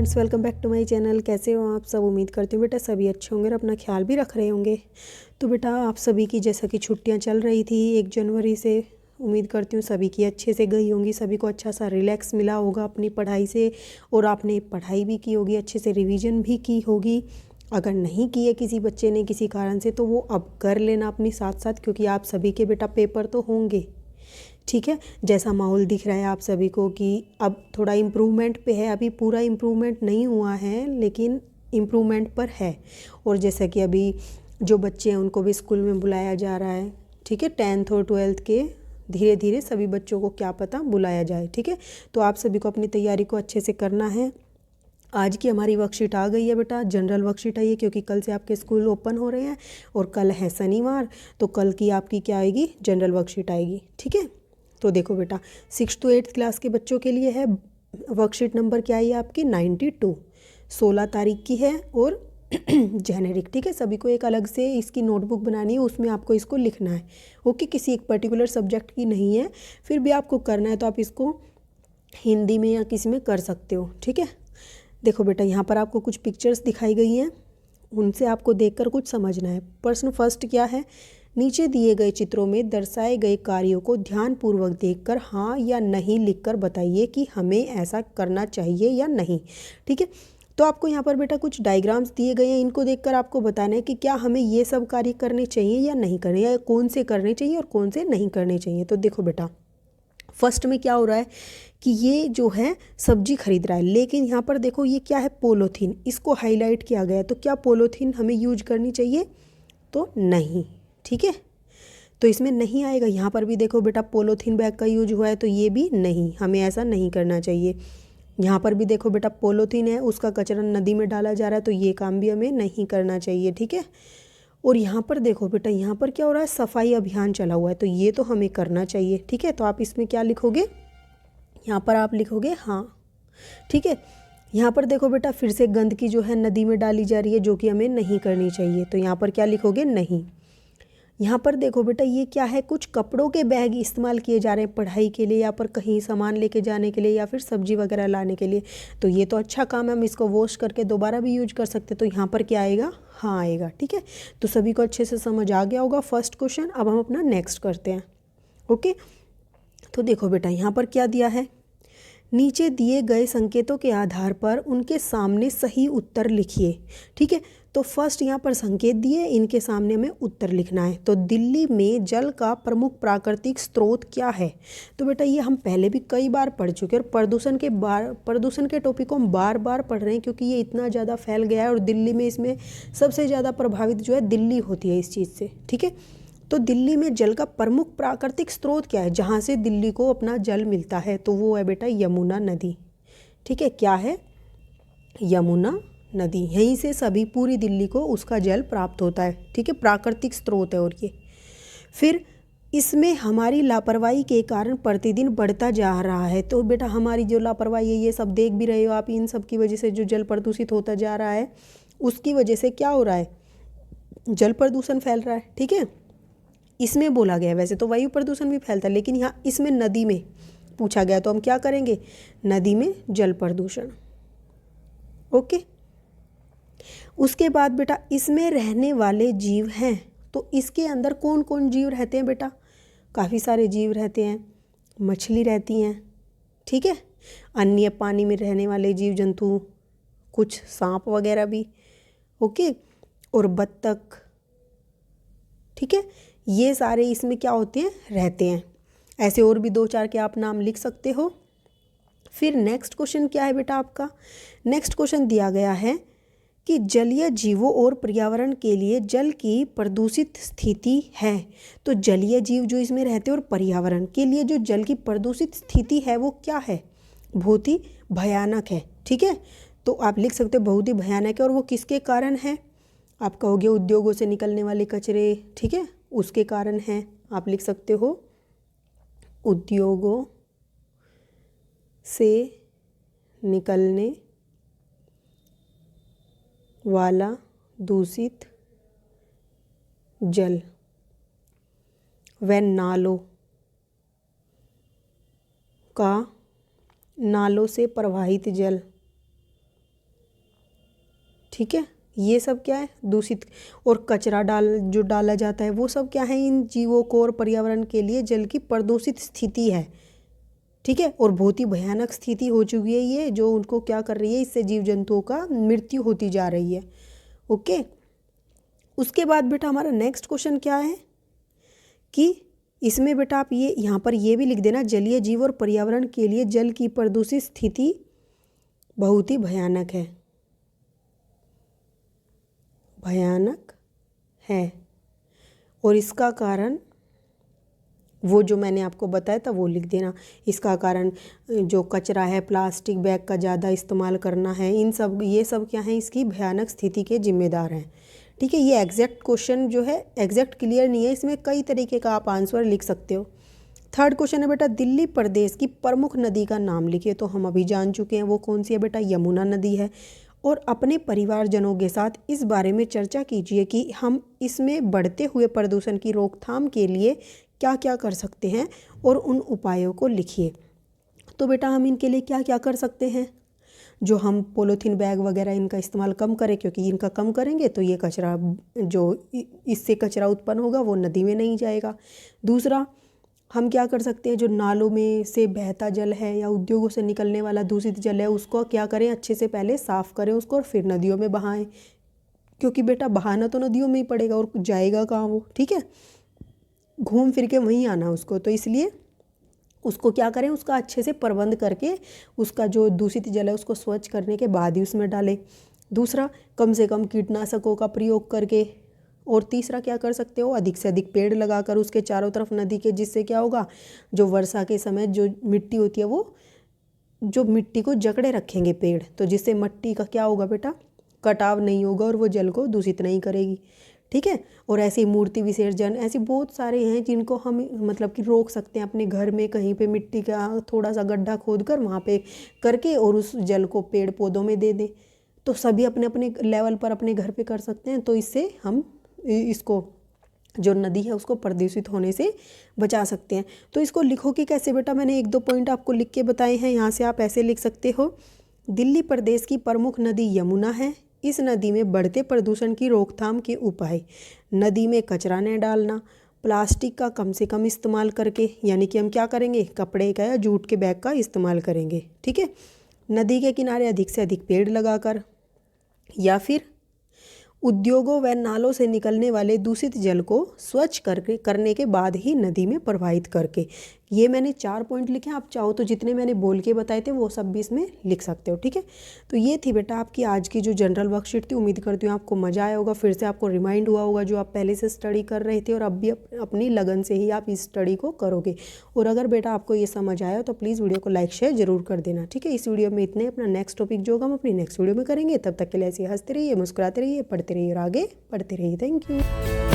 Friends, welcome back to my channel. कैसे हो आप सब? उम्मीद करती हूँ बेटा सभी अच्छे होंगे और अपना ख्याल भी रख रहे होंगे। तो बेटा आप सभी की जैसा कि छुट्टियाँ चल रही थी 1 जनवरी से, उम्मीद करती हूँ सभी की अच्छे से गई होंगी। सभी को अच्छा सा रिलैक्स मिला होगा अपनी पढ़ाई से और आपने पढ़ाई भी की होगी, अच्छे से रिविज़न भी की होगी। अगर नहीं की है किसी बच्चे ने किसी कारण से तो वो अब कर लेना अपनी साथ साथ, क्योंकि आप सभी के बेटा पेपर तो होंगे। ठीक है, जैसा माहौल दिख रहा है आप सभी को कि अब थोड़ा इम्प्रूवमेंट पे है, अभी पूरा इम्प्रूवमेंट नहीं हुआ है लेकिन इम्प्रूवमेंट पर है। और जैसा कि अभी जो बच्चे हैं उनको भी स्कूल में बुलाया जा रहा है। ठीक है, 10th और 12th के धीरे धीरे सभी बच्चों को क्या पता बुलाया जाए। ठीक है, तो आप सभी को अपनी तैयारी को अच्छे से करना है। आज की हमारी वर्कशीट आ गई है बेटा, जनरल वर्कशीट आई है क्योंकि कल से आपके स्कूल ओपन हो रहे हैं और कल है शनिवार, तो कल की आपकी क्या आएगी, जनरल वर्कशीट आएगी। ठीक है, तो देखो बेटा 6th to 8th क्लास के बच्चों के लिए है वर्कशीट नंबर क्या है आपकी 92, 16 तारीख की है और जेनेरिक। ठीक है, सभी को एक अलग से इसकी नोटबुक बनानी है, उसमें आपको इसको लिखना है। ओके, किसी एक पर्टिकुलर सब्जेक्ट की नहीं है, फिर भी आपको करना है तो आप इसको हिंदी में या किसी में कर सकते हो। ठीक है, देखो बेटा यहाँ पर आपको कुछ पिक्चर्स दिखाई गई हैं, उनसे आपको देखकर कुछ समझना है। प्रश्न फर्स्ट क्या है, नीचे दिए गए चित्रों में दर्शाए गए कार्यों को ध्यानपूर्वक देखकर हाँ या नहीं लिखकर बताइए कि हमें ऐसा करना चाहिए या नहीं। ठीक है, तो आपको यहाँ पर बेटा कुछ डायग्राम्स दिए गए हैं, इनको देखकर आपको बताना है कि क्या हमें ये सब कार्य करने चाहिए या नहीं करने, या कौन से करने चाहिए और कौन से नहीं करने चाहिए। तो देखो बेटा फर्स्ट में क्या हो रहा है कि ये जो है सब्जी खरीद रहा है, लेकिन यहाँ पर देखो ये क्या है, पोलोथीन, इसको हाईलाइट किया गया है। तो क्या पोलोथीन हमें यूज करनी चाहिए? तो नहीं। ठीक है, तो इसमें नहीं आएगा। यहाँ पर भी देखो बेटा पोलोथीन बैग का यूज हुआ है, तो ये भी नहीं, हमें ऐसा नहीं करना चाहिए। यहाँ पर भी देखो बेटा पोलोथीन है, उसका कचरा नदी में डाला जा रहा है, तो ये काम भी हमें नहीं करना चाहिए। ठीक है, और यहाँ पर देखो बेटा यहाँ पर क्या हो रहा है, सफाई अभियान चला हुआ है, तो ये तो हमें करना चाहिए। ठीक है, तो आप इसमें क्या लिखोगे, यहाँ पर आप लिखोगे हाँ। ठीक है, यहाँ पर देखो बेटा फिर से गंदगी जो है नदी में डाली जा रही है, जो कि हमें नहीं करनी चाहिए, तो यहाँ पर क्या लिखोगे, नहीं। यहाँ पर देखो बेटा ये क्या है, कुछ कपड़ों के बैग इस्तेमाल किए जा रहे हैं पढ़ाई के लिए या पर कहीं सामान लेके जाने के लिए या फिर सब्जी वगैरह लाने के लिए, तो ये तो अच्छा काम है, हम इसको वॉश करके दोबारा भी यूज कर सकते, तो यहाँ पर क्या आएगा, हाँ आएगा। ठीक है, तो सभी को अच्छे से समझ आ गया होगा फर्स्ट क्वेश्चन। अब हम अपना नेक्स्ट करते हैं। ओके, तो देखो बेटा यहाँ पर क्या दिया है, नीचे दिए गए संकेतों के आधार पर उनके सामने सही उत्तर लिखिए। ठीक है, तो फर्स्ट यहाँ पर संकेत दिए, इनके सामने हमें उत्तर लिखना है। तो दिल्ली में जल का प्रमुख प्राकृतिक स्रोत क्या है? तो बेटा ये हम पहले भी कई बार पढ़ चुके हैं और प्रदूषण के टॉपिक को हम बार बार पढ़ रहे हैं, क्योंकि ये इतना ज़्यादा फैल गया है और दिल्ली में इसमें सबसे ज़्यादा प्रभावित जो है दिल्ली होती है इस चीज़ से। ठीक है, तो दिल्ली में जल का प्रमुख प्राकृतिक स्रोत क्या है, जहाँ से दिल्ली को अपना जल मिलता है? तो वो है बेटा यमुना नदी। ठीक है, क्या है, यमुना नदी, यहीं से सभी पूरी दिल्ली को उसका जल प्राप्त होता है। ठीक है, प्राकृतिक स्रोत है। और ये फिर इसमें हमारी लापरवाही के कारण प्रतिदिन बढ़ता जा रहा है। तो बेटा हमारी जो लापरवाही है, ये सब देख भी रहे हो आप, इन सब की वजह से जो जल प्रदूषित होता जा रहा है, उसकी वजह से क्या हो रहा है, जल प्रदूषण फैल रहा है। ठीक है, इसमें बोला गया है, वैसे तो वायु प्रदूषण भी फैलता है, लेकिन यहाँ इसमें नदी में पूछा गया, तो हम क्या करेंगे, नदी में जल प्रदूषण। ओके, उसके बाद बेटा इसमें रहने वाले जीव हैं, तो इसके अंदर कौन कौन जीव रहते हैं बेटा? काफ़ी सारे जीव रहते हैं, मछली रहती हैं। ठीक है, अन्य पानी में रहने वाले जीव जंतु, कुछ सांप वगैरह भी। ओके, और बत्तख। ठीक है, ये सारे इसमें क्या होते हैं, रहते हैं। ऐसे और भी 2-4 के आप नाम लिख सकते हो। फिर नेक्स्ट क्वेश्चन क्या है बेटा आपका, नेक्स्ट क्वेश्चन दिया गया है कि जलीय जीवों और पर्यावरण के लिए जल की प्रदूषित स्थिति है। तो जलीय जीव जो इसमें रहते हैं और पर्यावरण के लिए जो जल की प्रदूषित स्थिति है वो क्या है, बहुत ही भयानक है। ठीक है, तो आप लिख सकते हो बहुत ही भयानक है, और वो किसके कारण है? आप कहोगे उद्योगों से निकलने वाले कचरे, ठीक है, उसके कारण है। आप लिख सकते हो उद्योगों से निकलने वाला दूषित जल व नालों से प्रवाहित जल ठीक है। ये सब क्या है, दूषित और कचरा जो डाला जाता है वो सब क्या है, इन जीवों को और पर्यावरण के लिए जल की प्रदूषित स्थिति है। ठीक है, और बहुत ही भयानक स्थिति हो चुकी है ये, जो उनको क्या कर रही है, इससे जीव जंतुओं का मृत्यु होती जा रही है। ओके, उसके बाद बेटा हमारा नेक्स्ट क्वेश्चन क्या है कि इसमें बेटा आप ये यहाँ पर ये भी लिख देना, जलीय जीव और पर्यावरण के लिए जल की प्रदूषित स्थिति बहुत ही भयानक है, भयानक है। और इसका कारण वो जो मैंने आपको बताया था वो लिख देना। इसका कारण जो कचरा है, प्लास्टिक बैग का ज़्यादा इस्तेमाल करना है, ये सब क्या है, इसकी भयानक स्थिति के जिम्मेदार हैं। ठीक है, ये एग्जैक्ट क्वेश्चन जो है एग्जैक्ट क्लियर नहीं है, इसमें कई तरीके का आप आंसर लिख सकते हो। थर्ड क्वेश्चन है बेटा, दिल्ली प्रदेश की प्रमुख नदी का नाम लिखिए। तो हम अभी जान चुके हैं वो कौन सी है बेटा, यमुना नदी है। और अपने परिवारजनों के साथ इस बारे में चर्चा कीजिए कि हम इसमें बढ़ते हुए प्रदूषण की रोकथाम के लिए क्या क्या कर सकते हैं और उन उपायों को लिखिए। तो बेटा हम इनके लिए क्या क्या कर सकते हैं, जो हम पॉलीथीन बैग वगैरह इनका इस्तेमाल कम करें, क्योंकि इनका कम करेंगे तो ये कचरा जो इससे कचरा उत्पन्न होगा वो नदी में नहीं जाएगा। दूसरा, हम क्या कर सकते हैं, जो नालों में से बहता जल है या उद्योगों से निकलने वाला दूषित जल है उसको क्या करें, अच्छे से पहले साफ़ करें उसको और फिर नदियों में बहाएं, क्योंकि बेटा बहाना तो नदियों में ही पड़ेगा और जाएगा कहाँ वो। ठीक है, घूम फिर के वहीं आना उसको, तो इसलिए उसको क्या करें, उसका अच्छे से प्रबंध करके उसका जो दूषित जल है उसको स्वच्छ करने के बाद ही उसमें डालें। दूसरा, कम से कम कीटनाशकों का प्रयोग करके। और तीसरा क्या कर सकते हो, अधिक से अधिक पेड़ लगाकर उसके चारों तरफ नदी के, जिससे क्या होगा, जो वर्षा के समय जो मिट्टी होती है वो जो मिट्टी को जकड़े रखेंगे पेड़, तो जिससे मिट्टी का क्या होगा बेटा, कटाव नहीं होगा और वो जल को दूषित नहीं करेगी। ठीक है, और ऐसी मूर्ति विसर्जन, ऐसे बहुत सारे हैं जिनको हम मतलब कि रोक सकते हैं अपने घर में, कहीं पे मिट्टी का थोड़ा सा गड्ढा खोद कर वहाँ पे करके और उस जल को पेड़ पौधों में दे दें। तो सभी अपने अपने लेवल पर अपने घर पे कर सकते हैं, तो इससे हम इसको जो नदी है उसको प्रदूषित होने से बचा सकते हैं। तो इसको लिखोगे कैसे बेटा, मैंने एक दो पॉइंट आपको लिख के बताए हैं, यहाँ से आप ऐसे लिख सकते हो। दिल्ली प्रदेश की प्रमुख नदी यमुना है, इस नदी में बढ़ते प्रदूषण की रोकथाम के उपाय, नदी में कचरा न डालना, प्लास्टिक का कम से कम इस्तेमाल करके, यानी कि हम क्या करेंगे, कपड़े का या जूट के बैग का इस्तेमाल करेंगे। ठीक है, नदी के किनारे अधिक से अधिक पेड़ लगाकर, या फिर उद्योगों व नालों से निकलने वाले दूषित जल को स्वच्छ करने के बाद ही नदी में प्रवाहित करके। ये मैंने 4 पॉइंट लिखे हैं, आप चाहो तो जितने मैंने बोल के बताए थे वो सब भी इसमें लिख सकते हो। ठीक है, तो ये थी बेटा आपकी आज की जो जनरल वर्कशीट थी। उम्मीद करती हूँ आपको मज़ा आया होगा, फिर से आपको रिमाइंड हुआ होगा जो आप पहले से स्टडी कर रहे थे, और अब भी अपनी लगन से ही आप इस स्टडी को करोगे। और अगर बेटा आपको ये समझ आया तो प्लीज़ वीडियो को लाइक शेयर जरूर कर देना। ठीक है, इस वीडियो में इतने, अपना नेक्स्ट टॉपिक जो होगा हम अपनी नेक्स्ट वीडियो में करेंगे। तब तक के लिए ऐसे हंसते रहिए, मुस्कुराते रहिए, पढ़ते रहिए और आगे बढ़ते रहिए। Thank you.